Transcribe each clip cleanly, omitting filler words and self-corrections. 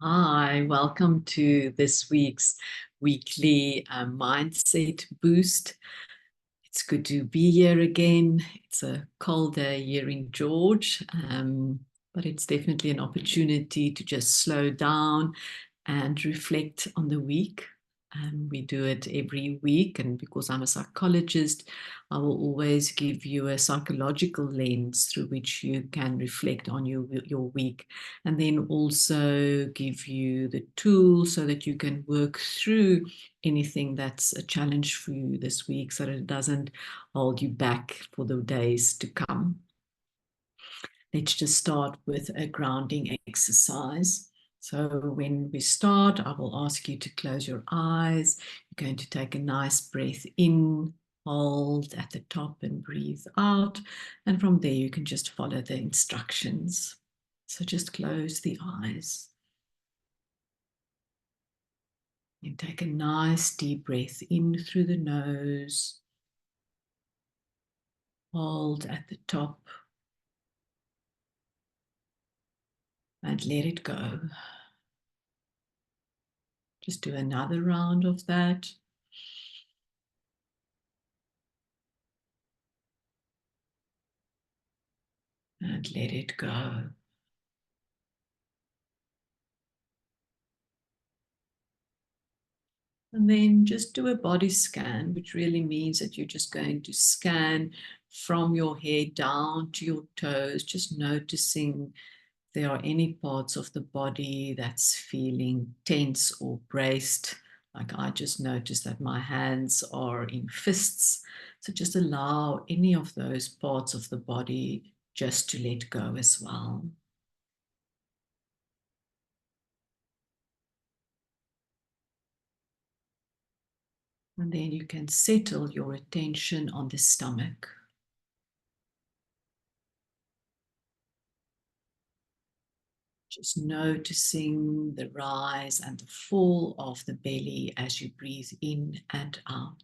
Hi, welcome to this week's weekly mindset boost. It's good to be here again. It's a cold day here in George, but it's definitely an opportunity to just slow down and reflect on the week. We do it every week, and because I'm a psychologist, I will always give you a psychological lens through which you can reflect on your week, and then also give you the tools so that you can work through anything that's a challenge for you this week so that it doesn't hold you back for the days to come. Let's just start with a grounding exercise. So when we start, I will ask you to close your eyes. You're going to take a nice breath in, hold at the top and breathe out. And from there, you can just follow the instructions. So just close the eyes. And take a nice deep breath in through the nose. Hold at the top. And let it go. Just do another round of that. And let it go. And then just do a body scan, which really means that you're just going to scan from your head down to your toes, just noticing if there are any parts of the body that's feeling tense or braced. Like I just noticed that my hands are in fists. So just allow any of those parts of the body just to let go as well. And then you can settle your attention on the stomach. Just noticing the rise and the fall of the belly as you breathe in and out.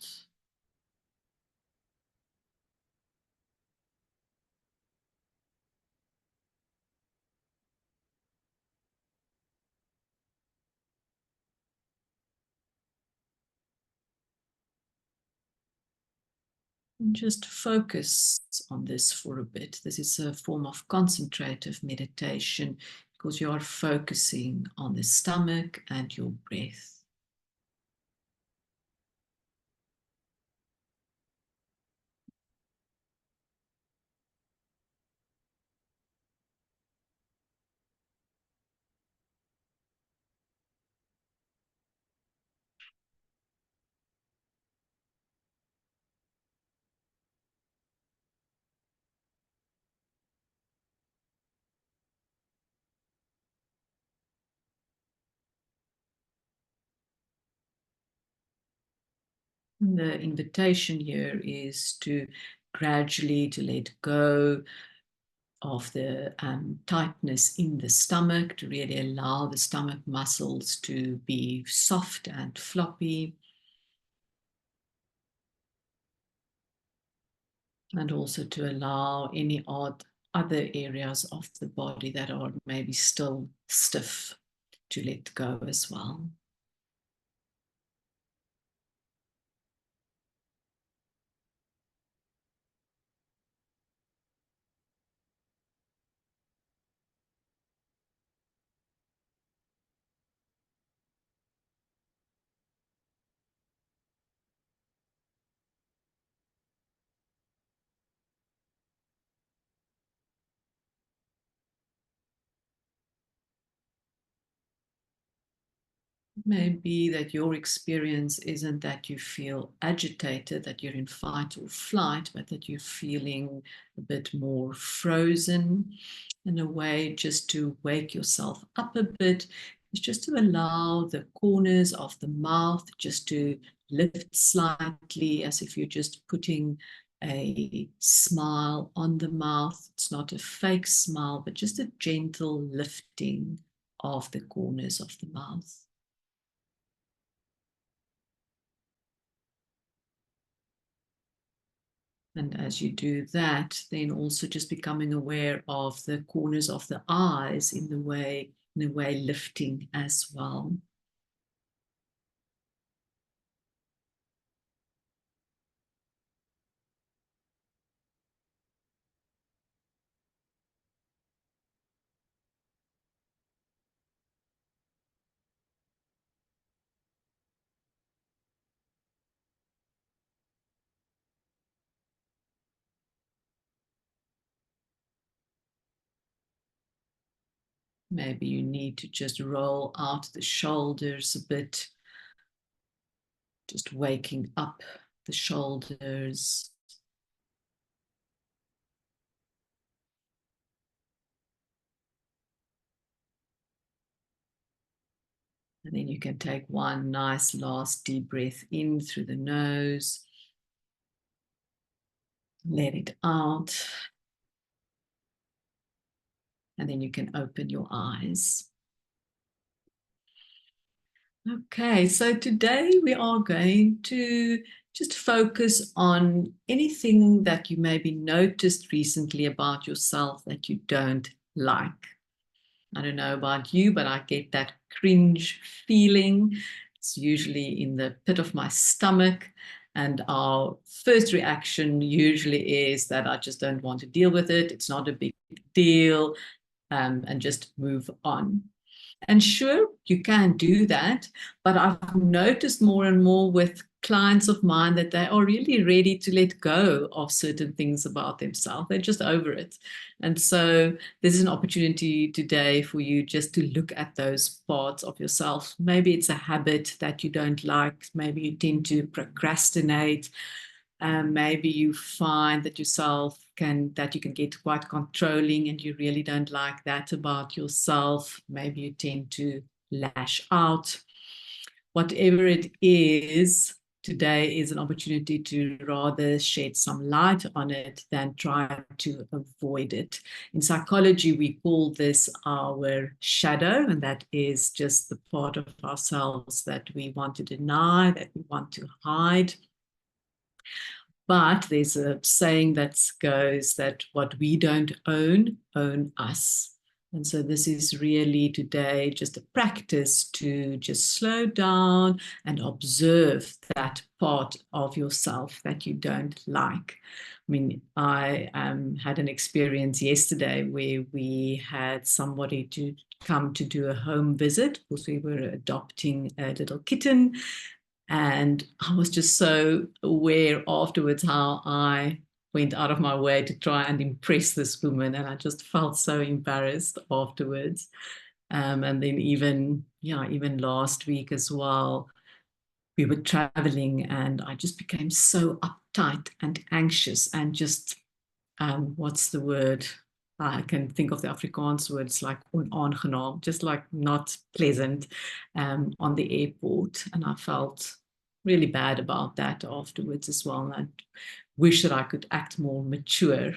And just focus on this for a bit. This is a form of concentrative meditation because you are focusing on the stomach and your breath. And the invitation here is to gradually to let go of the tightness in the stomach, to really allow the stomach muscles to be soft and floppy. And also to allow any other areas of the body that are maybe still stiff to let go as well. Maybe that your experience isn't that you feel agitated, that you're in fight or flight, but that you're feeling a bit more frozen in a way, just to wake yourself up a bit. Is just to allow the corners of the mouth just to lift slightly, as if you're just putting a smile on the mouth. It's not a fake smile, but just a gentle lifting of the corners of the mouth. And as you do that, then also just becoming aware of the corners of the eyes in the way in a way lifting as well. Maybe you need to just roll out the shoulders a bit, just waking up the shoulders. And then you can take one nice last deep breath in through the nose. Let it out. And then you can open your eyes. Okay, so today we are going to just focus on anything that you maybe noticed recently about yourself that you don't like. I don't know about you, but I get that cringe feeling. It's usually in the pit of my stomach. And our first reaction usually is that I just don't want to deal with it. It's not a big deal, and just move on. And sure, you can do that, but I've noticed more and more with clients of mine that they are really ready to let go of certain things about themselves. They're just over it. And so this is an opportunity today for you just to look at those parts of yourself. Maybe it's a habit that you don't like. Maybe you tend to procrastinate. Maybe you find that that you can get quite controlling and you really don't like that about yourself. Maybe you tend to lash out. Whatever it is, today is an opportunity to rather shed some light on it than try to avoid it. In psychology, we call this our shadow, and that is just the part of ourselves that we want to deny, that we want to hide. But there's a saying that goes that what we don't own us. And so this is really today just a practice to just slow down and observe that part of yourself that you don't like. I mean, I had an experience yesterday where we had somebody to come to do a home visit because we were adopting a little kitten. And I was just so aware afterwards how I went out of my way to try and impress this woman. And I just felt so embarrassed afterwards. And then even last week as well, we were traveling and I just became so uptight and anxious and just, what's the word? I can think of the Afrikaans words like onaangenaam, just like not pleasant, on the airport. And I felt really bad about that afterwards as well. And I wish that I could act more mature,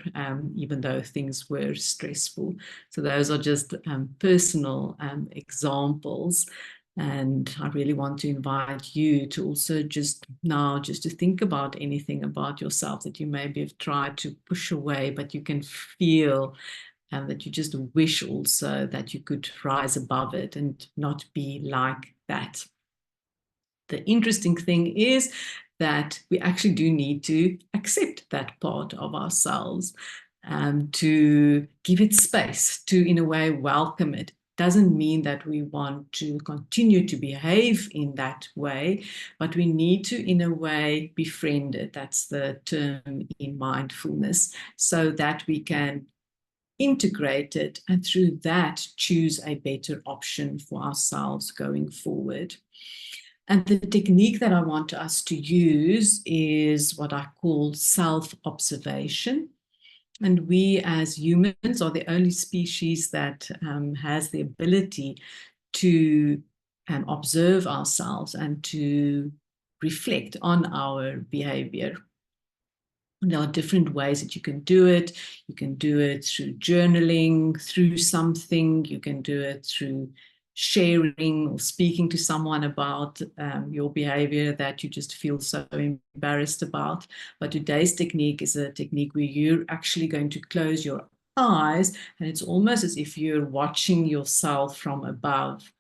even though things were stressful. So those are just personal examples. And I really want to invite you to also just to think about anything about yourself that you maybe have tried to push away, but you can feel that you just wish also that you could rise above it and not be like that. The interesting thing is that we actually do need to accept that part of ourselves, to give it space, to in a way welcome it. Doesn't mean that we want to continue to behave in that way, but we need to, in a way, befriend it. That's the term in mindfulness, so that we can integrate it and through that choose a better option for ourselves going forward. And the technique that I want us to use is what I call self-observation. And we as humans are the only species that has the ability to observe ourselves and to reflect on our behavior. There are different ways that you can do it. You can do it through journaling, through something. You can do it through sharing or speaking to someone about your behavior that you just feel so embarrassed about. But today's technique is a technique where you're actually going to close your eyes, and it's almost as if you're watching yourself from above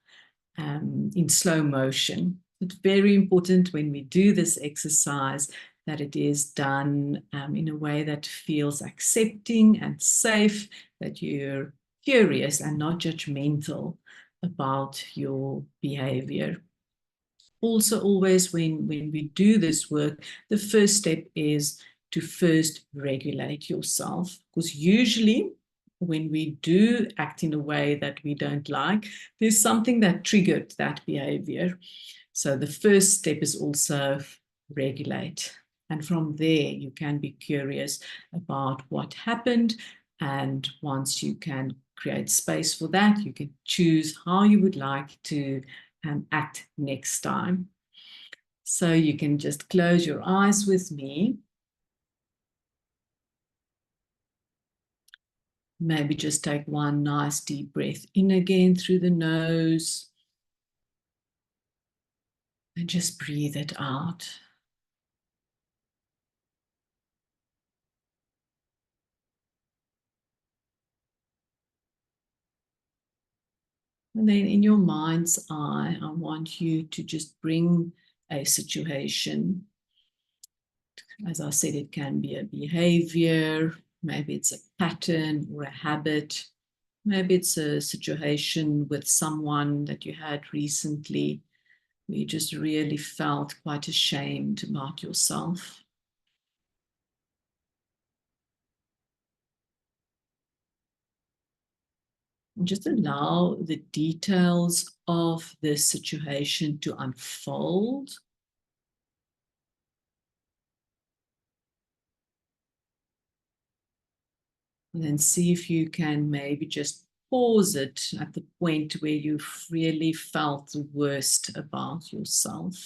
in slow motion. It's very important when we do this exercise that it is done in a way that feels accepting and safe, that you're curious and not judgmental about your behavior. Also, always when we do this work, the first step is to first regulate yourself, because usually when we do act in a way that we don't like, there's something that triggered that behavior. So the first step is also regulate. And from there, you can be curious about what happened. And once you can create space for that, you can choose how you would like to act next time. So you can just close your eyes with me. Maybe just take one nice deep breath in again through the nose. And just breathe it out. And then in your mind's eye, I want you to just bring a situation. As I said, it can be a behavior, maybe it's a pattern or a habit. Maybe it's a situation with someone that you had recently where you just really felt quite ashamed about yourself. And just allow the details of the situation to unfold. And then see if you can maybe just pause it at the point where you've really felt the worst about yourself.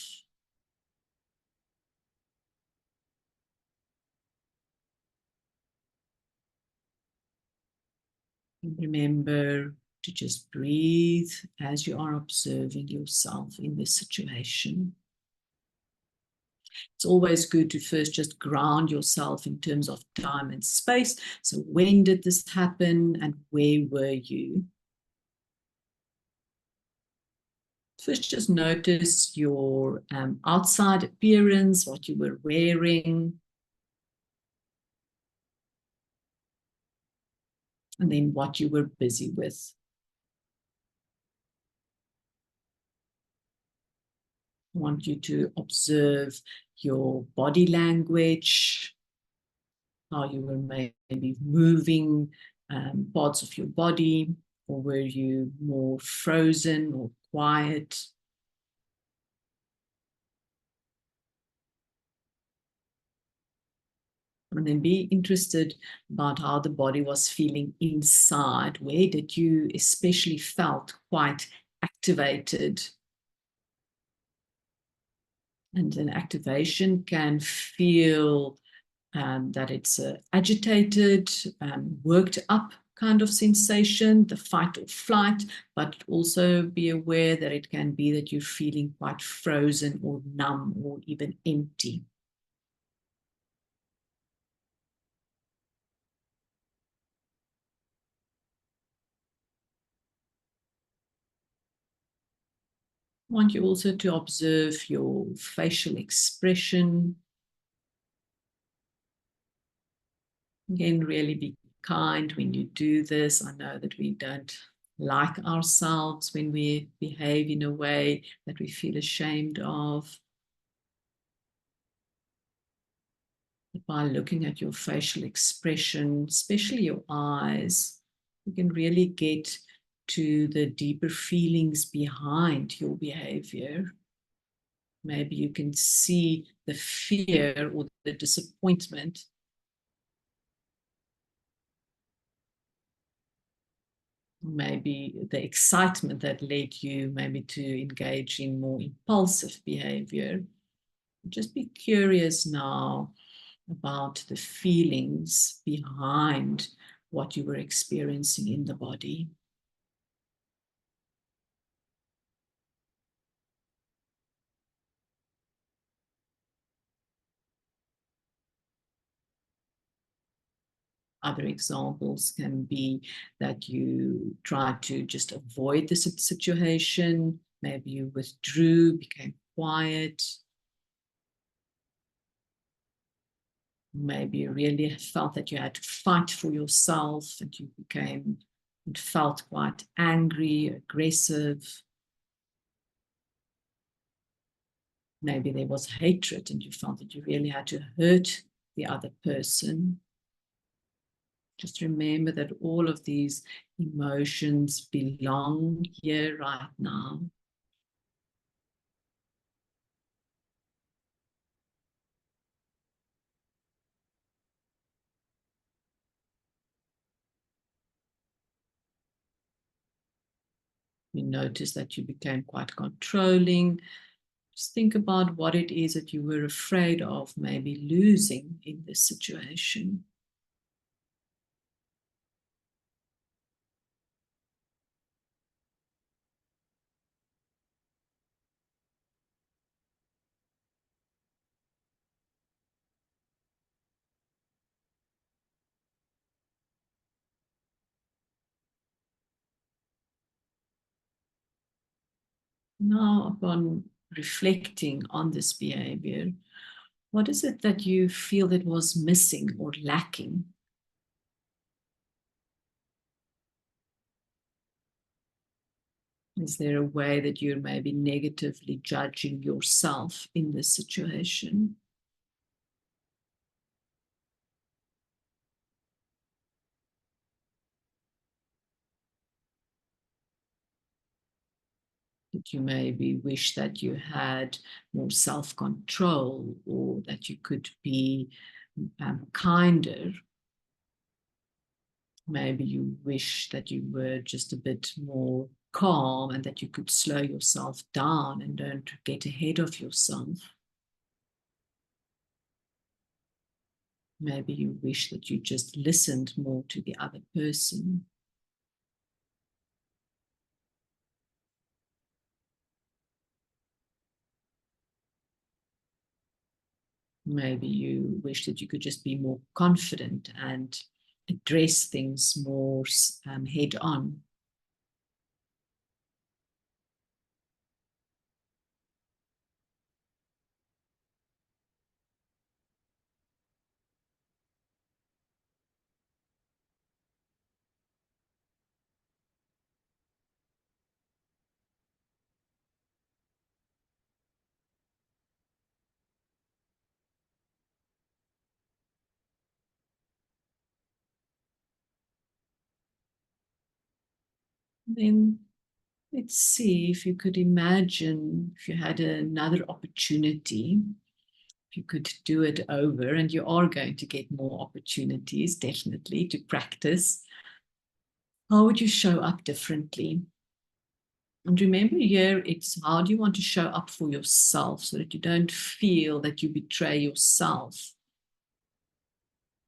And remember to just breathe as you are observing yourself in this situation. It's always good to first just ground yourself in terms of time and space. So when did this happen and where were you? First, just notice your outside appearance, what you were wearing, and then what you were busy with. I want you to observe your body language, how you were maybe moving parts of your body, or were you more frozen or quiet? And then be interested about how the body was feeling inside. Where did you especially felt quite activated? And an activation can feel that it's agitated, worked up kind of sensation, the fight or flight, but also be aware that it can be that you're feeling quite frozen or numb or even empty. I want you also to observe your facial expression. Again, really be kind when you do this. I know that we don't like ourselves when we behave in a way that we feel ashamed of. But by looking at your facial expression, especially your eyes, you can really get to the deeper feelings behind your behavior. Maybe you can see the fear or the disappointment. Maybe the excitement that led you maybe to engage in more impulsive behavior. Just be curious now about the feelings behind what you were experiencing in the body. Other examples can be that you tried to just avoid the situation. Maybe you withdrew, became quiet. Maybe you really felt that you had to fight for yourself and you became and felt quite angry, aggressive. Maybe there was hatred and you felt that you really had to hurt the other person. Just remember that all of these emotions belong here right now. You notice that you became quite controlling. Just think about what it is that you were afraid of maybe losing in this situation. Now, upon reflecting on this behavior, what is it that you feel that was missing or lacking? Is there a way that you're maybe negatively judging yourself in this situation? That you maybe wish that you had more self-control or that you could be kinder? Maybe you wish that you were just a bit more calm and that you could slow yourself down and don't get ahead of yourself. Maybe you wish that you just listened more to the other person. Maybe you wish that you could just be more confident and address things more head on. Then let's see if you could imagine if you had another opportunity, if you could do it over, and you are going to get more opportunities, definitely, to practice. How would you show up differently? And remember here, it's how do you want to show up for yourself so that you don't feel that you betray yourself?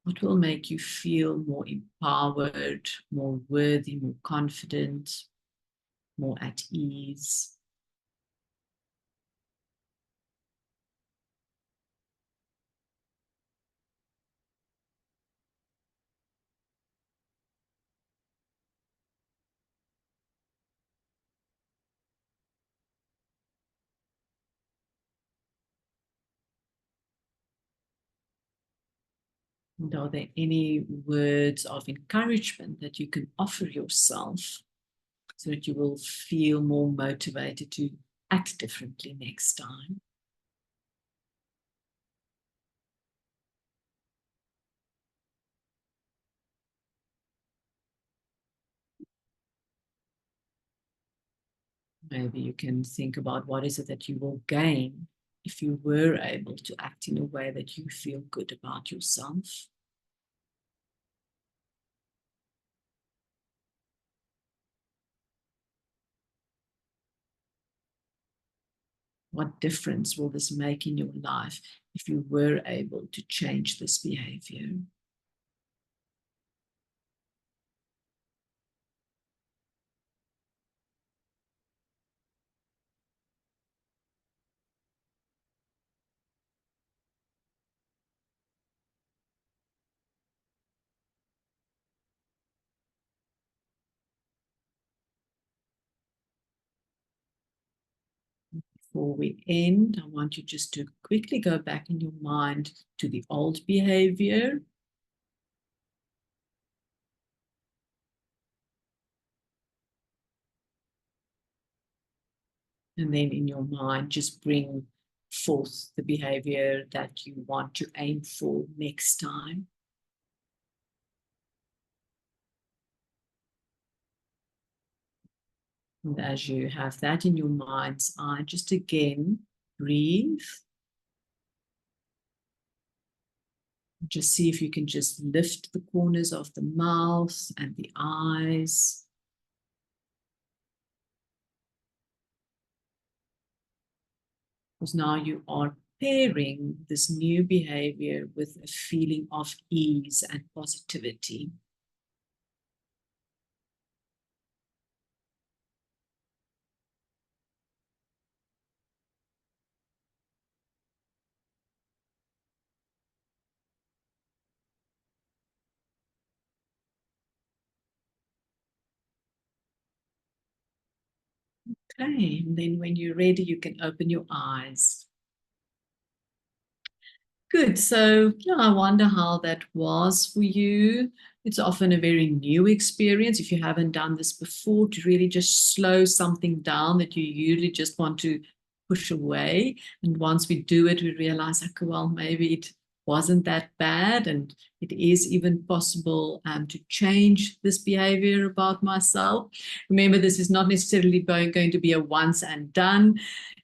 What will make you feel more empowered, more worthy, more confident, more at ease? And are there any words of encouragement that you can offer yourself so that you will feel more motivated to act differently next time? Maybe you can think about what is it that you will gain if you were able to act in a way that you feel good about yourself. What difference will this make in your life if you were able to change this behavior? before we end, I want you just to quickly go back in your mind to the old behavior. And then in your mind, just bring forth the behavior that you want to aim for next time. And as you have that in your mind's eye, just again, breathe. Just see if you can just lift the corners of the mouth and the eyes. Because now you are pairing this new behavior with a feeling of ease and positivity. Okay, and then when you're ready, you can open your eyes. Good. So, yeah, I wonder how that was for you. It's often a very new experience if you haven't done this before, to really just slow something down that you usually just want to push away. And once we do it, we realize, okay, well, maybe it wasn't that bad. And it is even possible to change this behavior about myself. Remember, this is not necessarily going to be a once and done.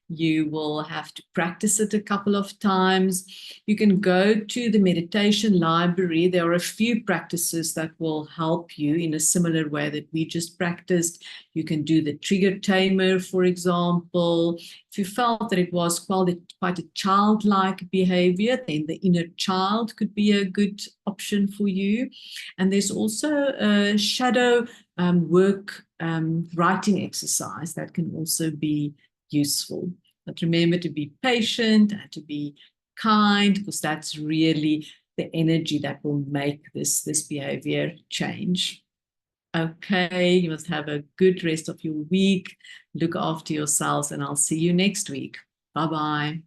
You will have to practice it a couple of times. You can go to the meditation library. There are a few practices that will help you in a similar way that we just practiced. You can do the trigger tamer, for example. If you felt that it was quite a childlike behavior, then the inner child could be a good option for you. And there's also a shadow work writing exercise that can also be useful. But remember to be patient and to be kind, because that's really the energy that will make this behavior change. Okay, you must have a good rest of your week. Look after yourselves, and I'll see you next week. Bye-bye.